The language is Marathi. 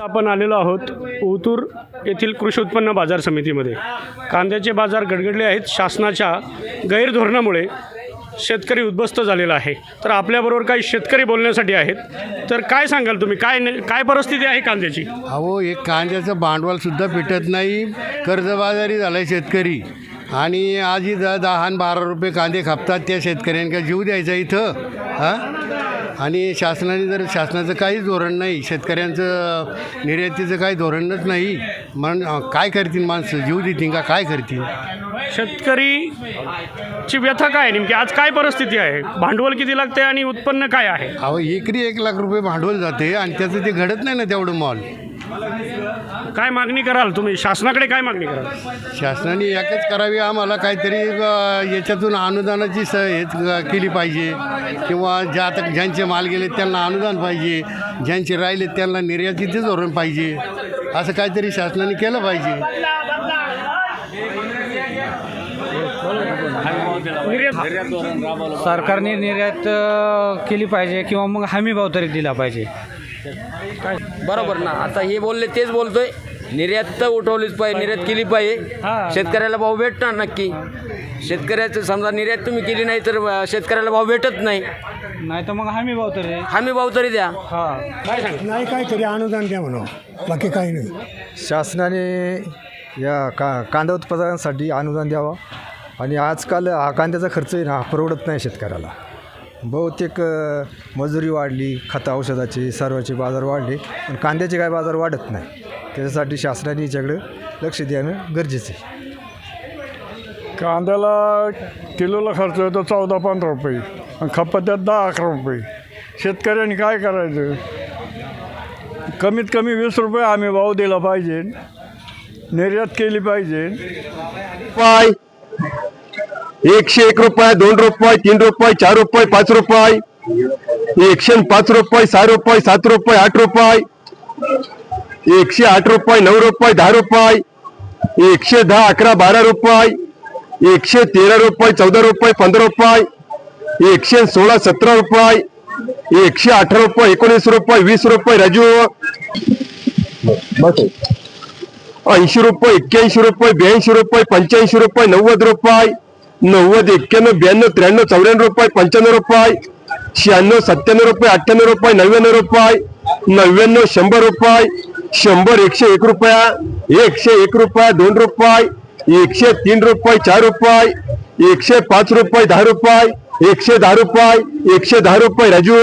आपण आलेलो आहोत ओतूर येथील कृषी उत्पन्न बाजार समितीमध्ये। कांद्याचे बाजार गडगडले आहेत। शासनाच्या गैरधोरणामुळे शेतकरी उद्ध्वस्त झालेला आहे। तर आपल्याबरोबर काही शेतकरी बोलण्यासाठी आहेत। तर काय सांगाल तुम्ही, काय परिस्थिती आहे कांद्याची? अहो, एक कांद्याचं भांडवलसुद्धा भेटत नाही, कर्जबाजारी झाला आहे शेतकरी। आणि आजही 10 आणि 12 रुपये कांदे खपतात। त्या शेतकऱ्यांना जीव द्यायचा इथं हां? आणि शासनाचं काहीच धोरण नाही, शेतकऱ्यांचं निर्यातीचं काही धोरणच नाही। काय करतील माणसं, जीव देतील का, काय करतील? शेतकरीची व्यथा काय नेमकी? आज काय परिस्थिती आहे? भांडवल किती लागते आणि उत्पन्न काय आहे? अहो, एकरी 1 लाख रुपये भांडवल जाते आणि त्याचं ते घडत नाही ना तेवढं माल। काय मागणी कराल तुम्ही? शासनाकडे काय मागणी कराल? शासनाने एकच करावी, आम्हाला काहीतरी याच्यातून अनुदानाची केली पाहिजे, किंवा ज्यांचे माल गेले त्यांना अनुदान पाहिजे, ज्यांचे राहिले त्यांना निर्यातीचे धोरण पाहिजे, असं काहीतरी शासनाने केलं पाहिजे। सरकारने निर्यात केली पाहिजे किंवा मग हमी भाव तरी दिला पाहिजे। बरोबर ना, आता हे बोलले तेच बोलतोय, निर्यात तर उठवलीच पाहिजे, निर्यात केली पाहिजे, शेतकऱ्याला भाव भेटणार नक्की। शेतकऱ्याचं समजा निर्यात तुम्ही केली नाही तर शेतकऱ्याला भाव भेटत नाही, नाही तर मग हमी भाव तरी द्या। नाही, काहीतरी अनुदान द्या म्हणून, बाकी काही नाही। शासनाने या कांदा उत्पादनासाठी अनुदान द्यावं। आणि आजकाल हा कांद्याचा खर्च आहे ना, परवडत नाही शेतकऱ्याला। बहुतेक मजुरी वाढली, खतं औषधाचे सर्वाचे बाजार वाढले, पण कांद्याचे काय बाजार वाढत नाही। त्याच्यासाठी शासनाने याच्याकडे लक्ष देणं गरजेचं आहे। कांद्याला किलोला खर्च येतो 14-15 रुपये आणि खपत्यात 10-11 रुपये। शेतकऱ्यांनी काय करायचं? कमीत कमी 20 रुपये आम्ही भाव दिला पाहिजे, निर्यात केली पाहिजे। 101 रुपये, 2 रुपये, 3 रुपये, 4 रुपये, 5 रुपये, 105 रुपये, 6 रुपये, 7 रुपये, 8 रुपये, 108 रुपये, 9 रुपये, 10 रुपये, 110, 11, 12 रुपये, 113 रुपये, 14 रुपये, 15 रुपये, 116, 17 रुपये, 118 रुपये, 19 रुपये, 20 रुपये, राजू 80 रुपये, 81 रुपये, 82 रुपये, 85 रुपये, 90 रुपये, 90, 91, 92, 93, 94 रुपये, 95 रुपये, 96, 97 रुपये, 98 रुपये, 99 रुपये, 99, 100 रुपये, 100, 101 रुपया, 101 रुपया, 2 रुपये, 103 रुपये, 4 रुपये, 105 रुपये, 10 रुपये, 110 रुपये, 110 रुपये, राजू